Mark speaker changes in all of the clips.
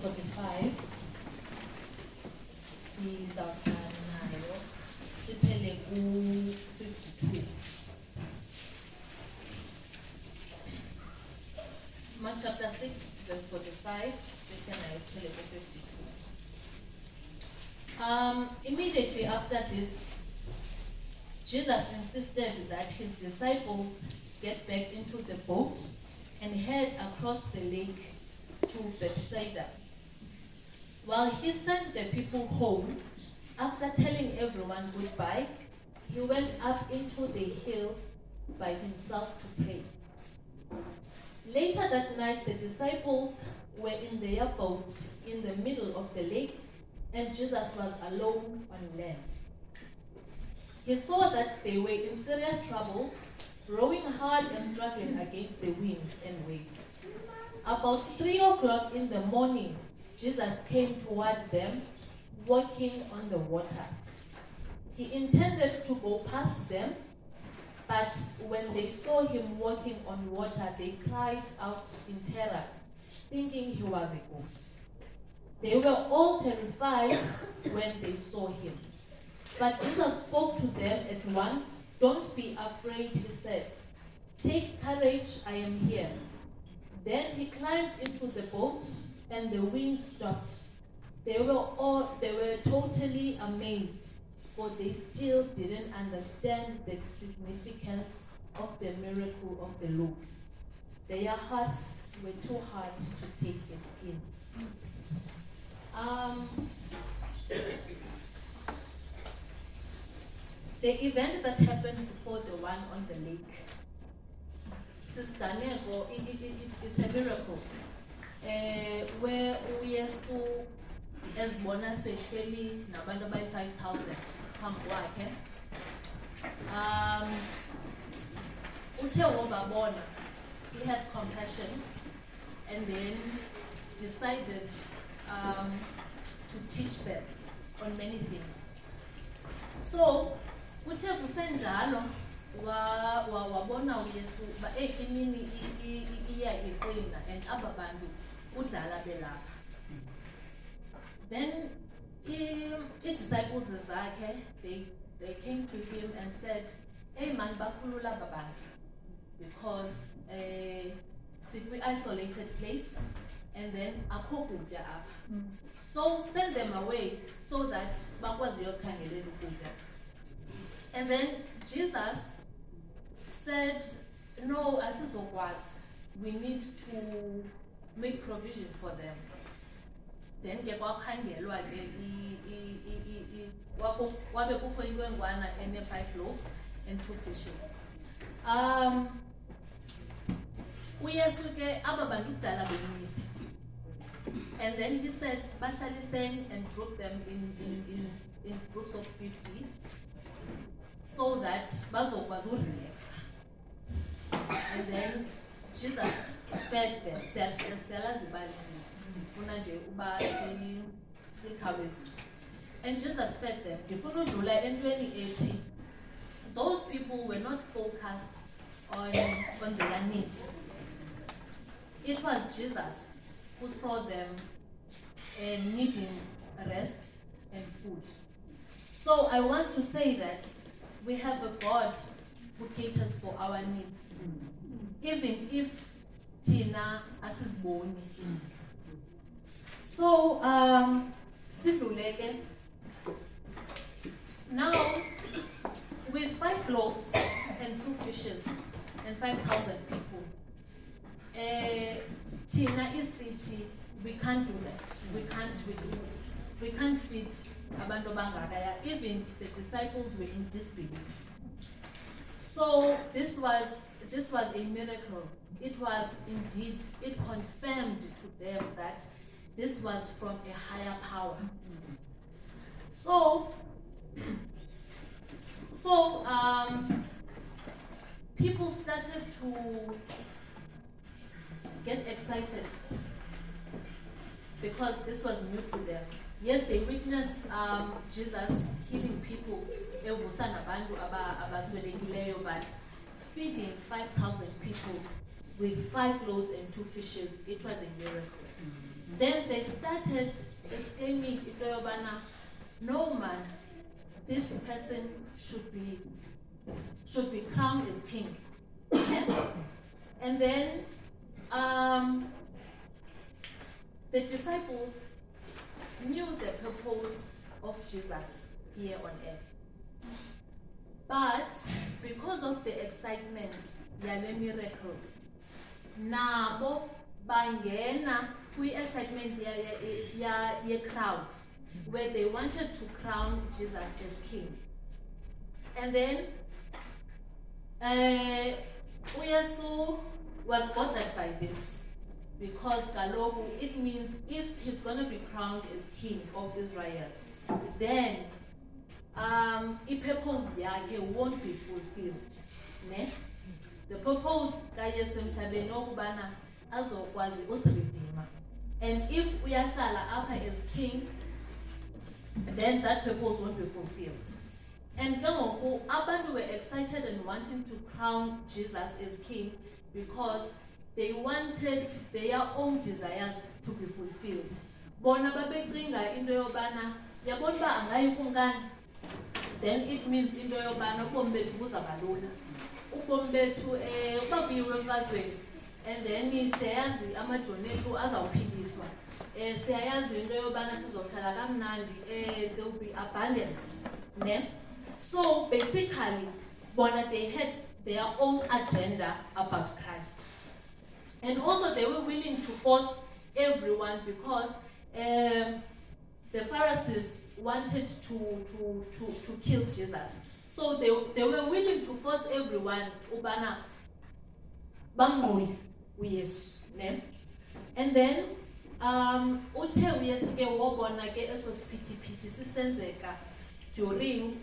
Speaker 1: 45. Sizawuhlala nayo siphele ku-52. Mark chapter 6, verse 45, siphele nayo siphele ku-52. Immediately after this, Jesus insisted that his disciples get back into the boat and head across the lake to Bethsaida. While he sent the people home, after telling everyone goodbye, he went up into the hills by himself to pray. Later that night, the disciples were in their boat in the middle of the lake, and Jesus was alone on land. He saw that they were in serious trouble, rowing hard and struggling against the wind and waves. About 3 o'clock in the morning, Jesus came toward them, walking on the water. He intended to go past them, but when they saw him walking on water, they cried out in terror, thinking he was a ghost. They were all terrified when they saw him. But Jesus spoke to them at once. "Don't be afraid," he said. "Take courage, I am here." Then he climbed into the boat, and the wind stopped. They were totally amazed, for they still didn't understand the significance of the miracle of the loaves. Their hearts were too hard to take it in. The event that happened before the one on the lake, Sister Daniel, it's a miracle. Where uYesu ezibona sehleli nabantu abayi-5,000 phambi kwakhe. Uthe wababona, he had compassion and then decided to teach them on many things. So uthe kusenjalo wabona uYesu ba imini iyayiqina and aba bantu kudala belapha. Then i-disciples zakhe, they came to him and said, "Hey man, bakhulula aba bantu because sikwi-isolated place and then akho kutya apha. So send them away so that bakwazi uyozikhangelela ukutya." And then Jesus said, "No, asizokwazi. We need to make provision for them." Then ke kwakhangelwa ke kwabe kukho inkwenkwana ene-5 loaves and 2 fishes. uYesu ke aba bantu kudala bemile. And then he said, bahlaliseni and group them in groups of 50 so that bazokwazi urelaxa. And then Jesus fed them. Siyalazi ibali ndifuna nje uba sikhawulezise. And Jesus fed them. Ndifuna udlula entweni ethi those people were not focused on their needs. It was Jesus who saw them needing rest and food. So I want to say that we have a God who caters for our needs, even if Tina asiziboni. So sidluleke. Now with 5 loaves and 2 fishes and 5,000 people, Tina is city. We can't do that. We can't feed abantu bangakaya. Even the disciples were in disbelief. So this was a miracle. It was indeed, it confirmed to them that this was from a higher power. So people started to get excited because this was new to them. Yes, they witnessed Jesus healing people, but feeding 5,000 people with 5 loaves and 2 fishes, it was a miracle. Then they started exclaiming, no man, this person should be crowned as king. Okay? And then the disciples knew the purpose of Jesus here on earth. But because of the excitement yale miracle, nabo bangena kwi-excitement ye crowd, where they wanted to crown Jesus as king. And then uYesu was bothered by this, because kaloku it means if he's going to be crowned as king of Israel, then i-purpose yakhe won't be fulfilled. Ne? The purpose kaYesu emhlabeni okubana azokwazi usiredeema. And if uyahlala apha as king, then that purpose won't be fulfilled. And abantu were excited and wanting to crown Jesus as king because they wanted their own desires to be fulfilled. Bona babecinga into yobana yabona ba angayi kumkani, then it means into yobana ubomi bethu buzaba lula. Ubomi bethu uba kuyiwe emfazweni, and then siyayazi amajoni ethu azawuphiliswa. Siyayazi into yobana sizohlala kamnandi, there will be abundance. Ne? So basically, bona they had their own agenda about Christ. And also they were willing to force everyone because the Pharisees wanted to kill Jesus. So they were willing to force everyone ubana bamngqoyi uYesu, ne? And then uthe uYesu ke wobona ke eso siphithiphithi sisenzeka during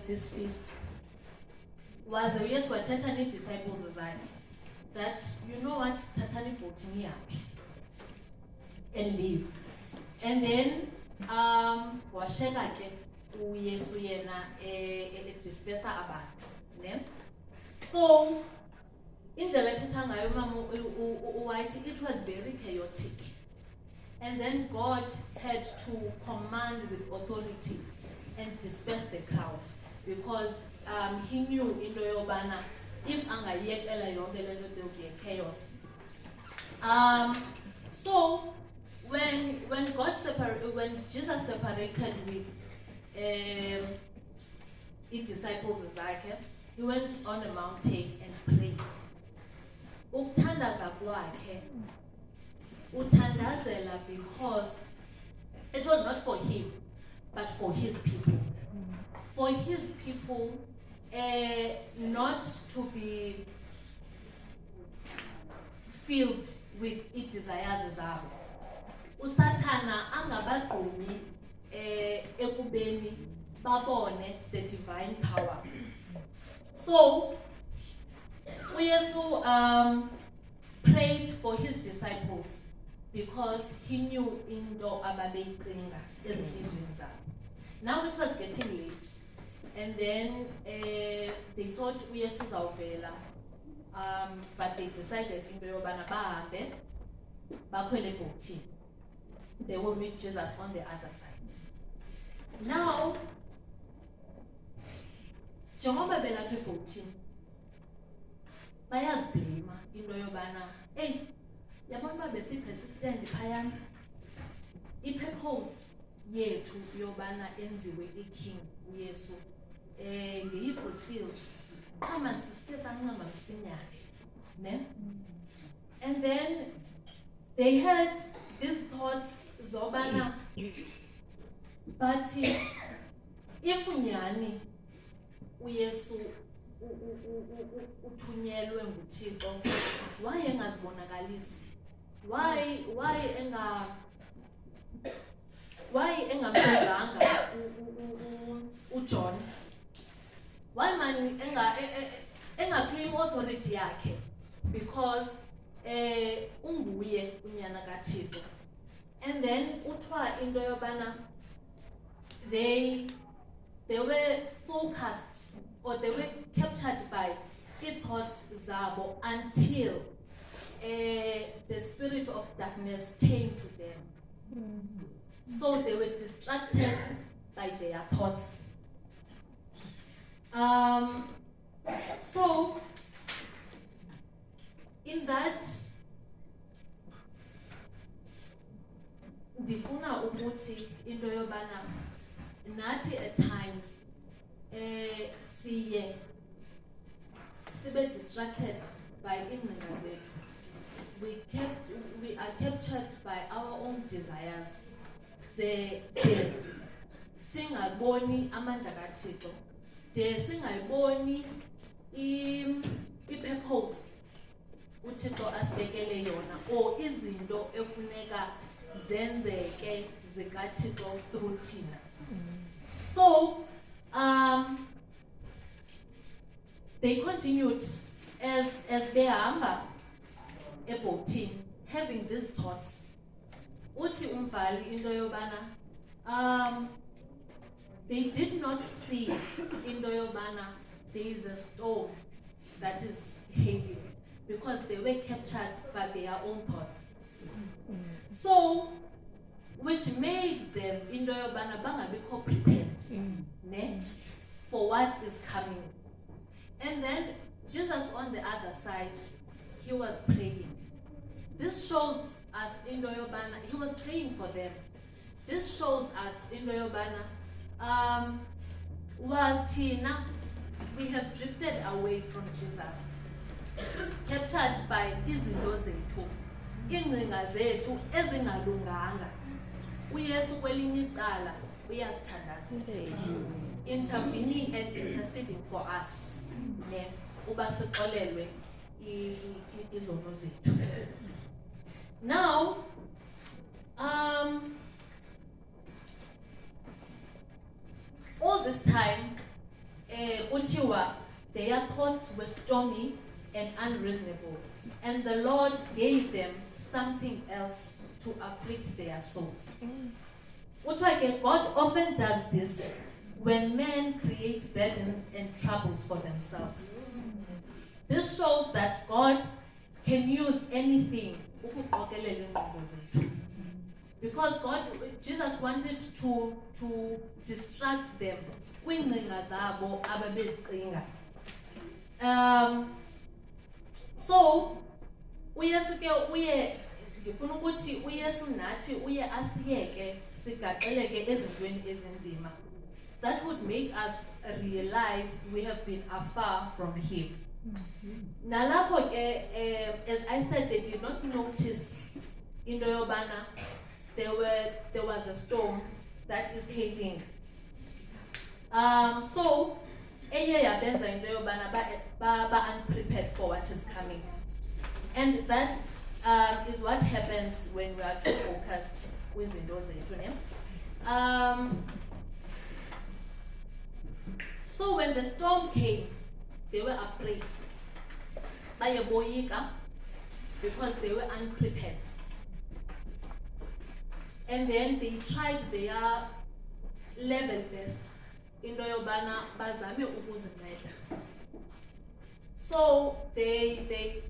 Speaker 1: this feast. Waze uYesu wathetha nee-disciples zakhe that, you know what, thathani ibhoti niyaphi and leave. And then washeka ke uYesu yena dispersa abantu, ne? So indlela ethetha ngayo mama uWhite, it was very chaotic. And then God had to command with authority and disperse the crowd, because he knew into yobana if angayekela yonke lento there will be a chaos. So when Jesus separated with his disciples zakhe, he went on a mountain and prayed. Ukuthandaza kwakhe uthandazela because it was not for him, but for his people. For his people not to be filled with its desires zabo. Usathana angabagqumi ekubeni babone the divine power. So uYesu prayed for his disciples because he knew into ababeyicinga ezinhlizweni zabo. Now it was getting late, and then they thought uYesu uzawuvela, but they decided into yobana bahambe bakhwele ebhotini. They will meet Jesus on the other side. Now, njengoba belapha ebhotini, bayaziblama into yobana, hey, yabona uba besi-persistent phayana, i-purpose yethu yobana enziwe iking uYesu ngeyi-fulfilled, qha sisike sancama msinyane, ne? And then they had these thoughts zobana, but if unyani uYesu uthunyelwe nguThixo, why engazibonakalisi? Why engamsevanga uJohn? Why man claim authority yakhe? Because unguye unyana kaThixo. And then uthiwa into yobana they were focused, or they were captured by thoughts zabo until the spirit of darkness came to them. So they were distracted by their thoughts. So in that, ndifuna ukuthi into yobana nathi at times sibe distracted by ingcinga zethu. We are captured by our own desires. Singaboni amandla kaThixo, singayiboni i-purpose uThixo asibekele yona, or izinto efuneka zenzeke zikaThixo through thina. So they continued as behamba ebhotini, having these thoughts. Uthi umbhali into yobana they did not see into yobana there is a storm that is hailing, because they were captured by their own thoughts. So which made them into yobana bangabikho prepared for what is coming. And then Jesus on the other side, he was praying. This shows us into yobana he was praying for them. This shows us into yobana while Tina, we have drifted away from Jesus, captured by izinto zethu, ingcinga zethu ezingalunganga. uYesu kwelinye icala uyasithandazela, intervening and interceding for us, ne uba sixolelwe izono zethu. Now all this time kuthiwa their thoughts were stormy and unreasonable, and the Lord gave them something else to afflict their souls. God often does this when men create burdens and troubles for themselves. This shows that God can use anything because Jesus wanted to distract them. So uYesu ke uye ndifuna ukuthi uYesu nathi uye asiyeke sigaxeleke ezintweni ezinzima. That would make us realize we have been afar from him. Nalapho ke as I said, they did not notice into yobana there was a storm that is hailing. So eye yabenza into yobana ba unprepared for what is coming. And that is what happens when we are too focused with izinto zethu. So when the storm came, they were afraid. Bayeboyika, because they were unprepared. And then they tried their level best into yobana bazame ukuzinceda. So they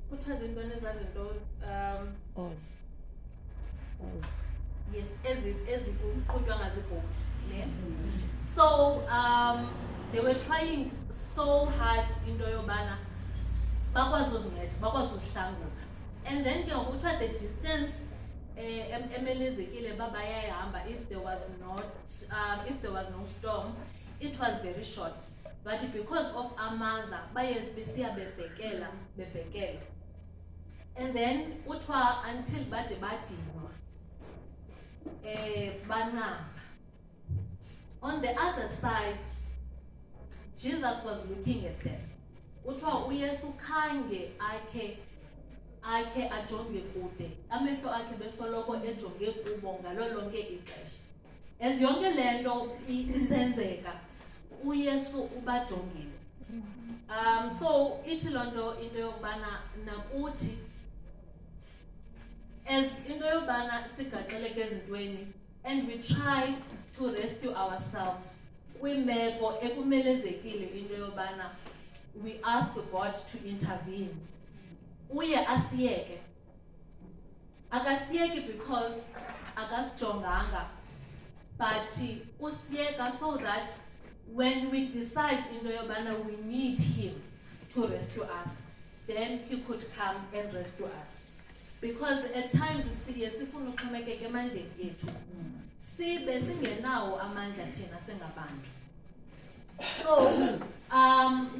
Speaker 1: what was in
Speaker 2: Oz.
Speaker 1: Yes, so they were trying so hard into yobana bakwazi uzinceda, bakwazi uzihlanguka. And then ke ngokuthi the distance emelezekile babayahamba, if there was no storm, it was very short. But because of amaza bayesibesiya bebhekela. And then uthiwa until bade badinwa banqaba. On the other side, Jesus was looking at them. Uthiwa uYesu khange akhe ajonge kude, amehlo akhe besoloko ejonge kubo ngalo lonke ixesha. As yonke lento isenzeka, uYesu ubajongile. So ithi lonto into yokubana nakuthi as into yobana sigaxeleke ezintweni, and we try to rescue ourselves kwimeko ekumelezekile into yobana we ask God to intervene. Uye asiyeke. Akasiyeki because akasijonganga, but usiyeka so that when we decide into yobana we need him to rescue us, then he could come and rescue us. Because at times siye sifuna uxhomekeka emandleni ethu, sibe singenawo amandla thina singabantu. So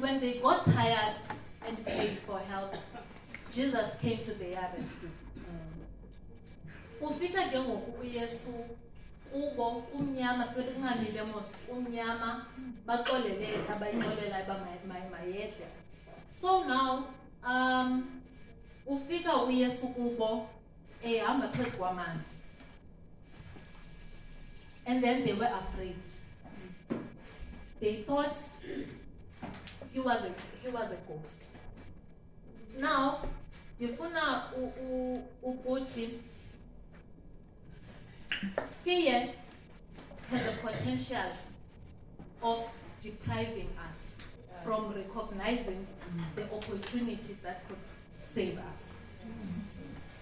Speaker 1: when they got tired and prayed for help, Jesus came to their rescue. Ufika ke ngoku uYesu kubo kumnyama, sekunqamile mos kumnyama, baxolele abayixolela mayehle. So now ufika uYesu kubo ehamba phezu kwamanzi, and then they were afraid. They thought he was a ghost. Now ndifuna ukuthi fear has a potential of depriving us from recognizing the opportunity that could save us.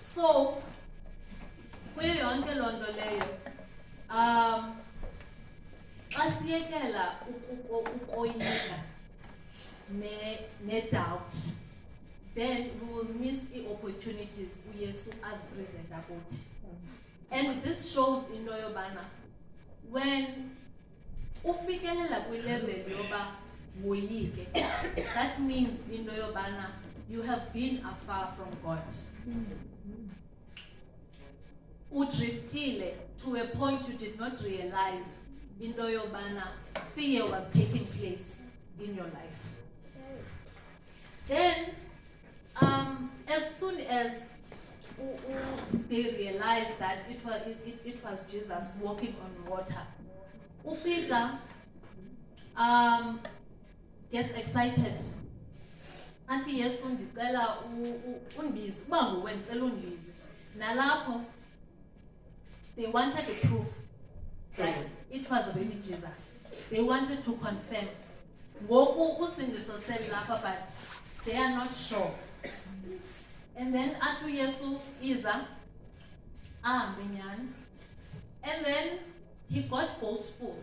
Speaker 1: So kuyo yonke loo nto leyo xa siyekela ukoyika ne-doubt, then we will miss opportunities uYesu azipresenta kuthi. And this shows into yobana when ufikelela kwi-level yoba woyike, that means into yobana you have been afar from God. Udriftile to a point you did not realize into yobana fear was taking place in your life. Then as soon as they realized that it was Jesus walking on water, Peter gets excited. Auntie Yesu ndicela undibize, uba nguwe ndicela undibize. Nalapho they wanted the proof that it was really Jesus. They wanted to confirm. Ngoku usindiso selapha, but they are not sure. And then atu Yesu iza ahambe nyani. And then he got boastful.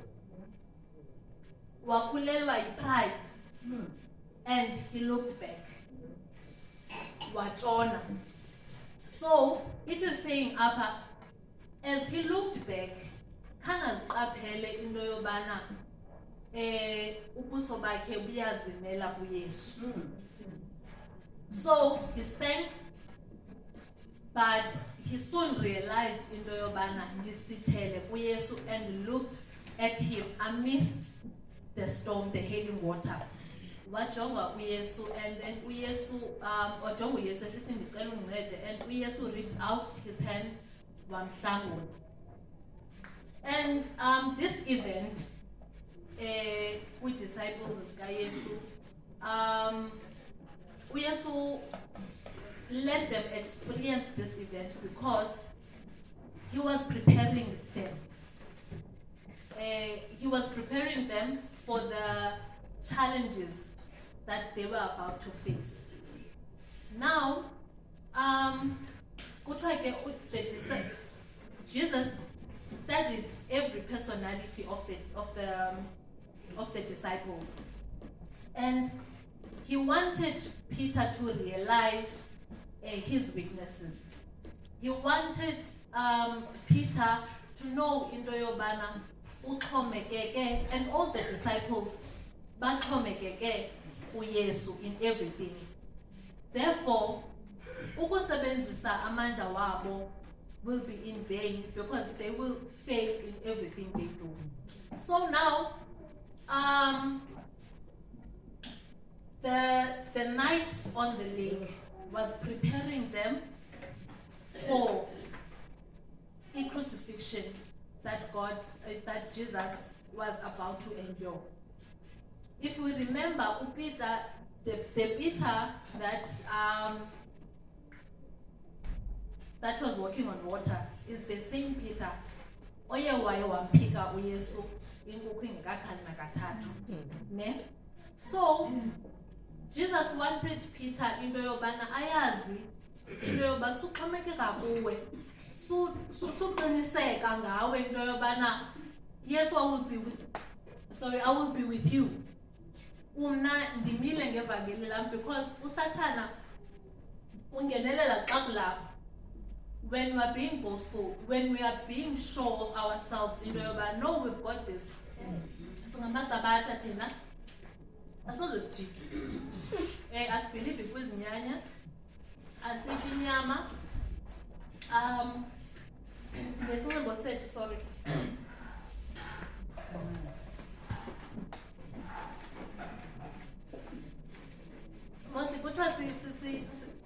Speaker 1: Wakhulelwa yi-pride. And he looked back. Watshona. So it is saying apha, as he looked back, khangaziqaphele into yobana ubuso bakhe buyazimela kuYesu. So he sank, but he soon realized into yobana ndisithele kuYesu, and looked at him amidst the storm, the hailing water. Wajonga uYesu, and then uYesu wajonga uYesu esithi ndicela undincede, and uYesu reached out his hand wamhlangula. And this event with disciples zikaYesu, uYesu let them experience this event because he was preparing them. He was preparing them for the challenges that they were about to face. Now, Jesus studied every personality of the disciples, and he wanted Peter to realize his weaknesses. He wanted Peter to know into yobana uxhomekeke, and all the disciples baxhomekeke kuYesu in everything. Therefore, ukusebenzisa amandla wabo will be in vain because they will fail in everything they do. So now, the night on the lake was preparing them for the crucifixion that Jesus was about to endure. If we remember, Peter, the Peter that was walking on water is the same Peter oye waye wampika uYesu inkukhu ingekakhali nakathathu. Ne? So Jesus wanted Peter into yobana ayazi into yoba suxhomekeka kuwe, suqiniseka ngawe into yobana yes I will be with you. Umna ndimile ngevangeli lam because usathana ungenelela xa kulapha. When we are being boastful, when we are being sure of ourselves into yoba no, we've got this. Singamasabatha thina asoze sijike. Asibhilive kwizinyanya, asiphi inyama, nesinxibo sethu, sorry. Mosi kuthiwa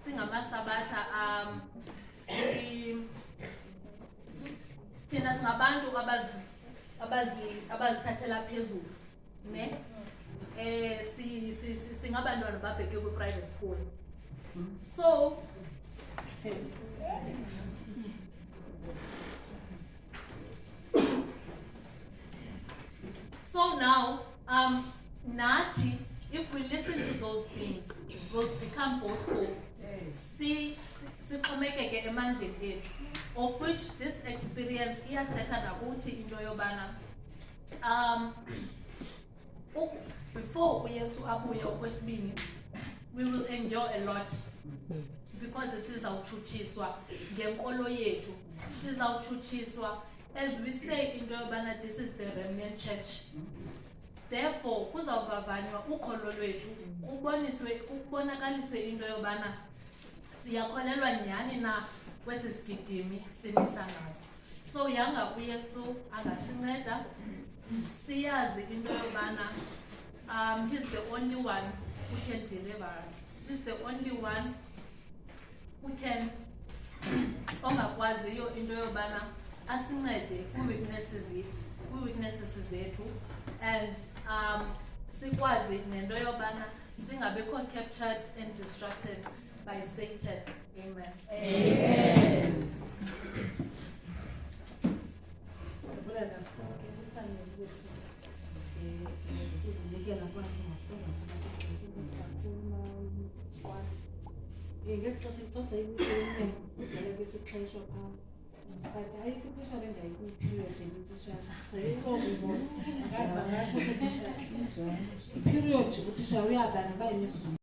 Speaker 1: singamasabatha thina singabantu abazithathela phezulu, ne? Singabantwana babheke kwi-private school. So now, nathi, if we listen to those things, we'll become boastful. Sixhomekeke emandleni ethu, of which this experience iyathetha nakuthi into yobana before uYesu abuye okwesibini, we will endure a lot, because sizawutshutshiswa ngenkolo yethu, sizawutshutshiswa as we say into yobana this is the remnant church. Therefore kuzawuvavanywa ukholo lwethu, kubonakalise into yobana siyakholelwa nyhani na kwesi sigidimi simisa ngaso. So yanga uYesu angasinceda siyazi into yobana he's the only one who can deliver us. He's the only one who can ongakwaziyo into yobana asincede kwi-weaknesses zethu, and sikwazi nento yobana singabikho captured and distracted by Satan. Amen. Amen.
Speaker 2: Period,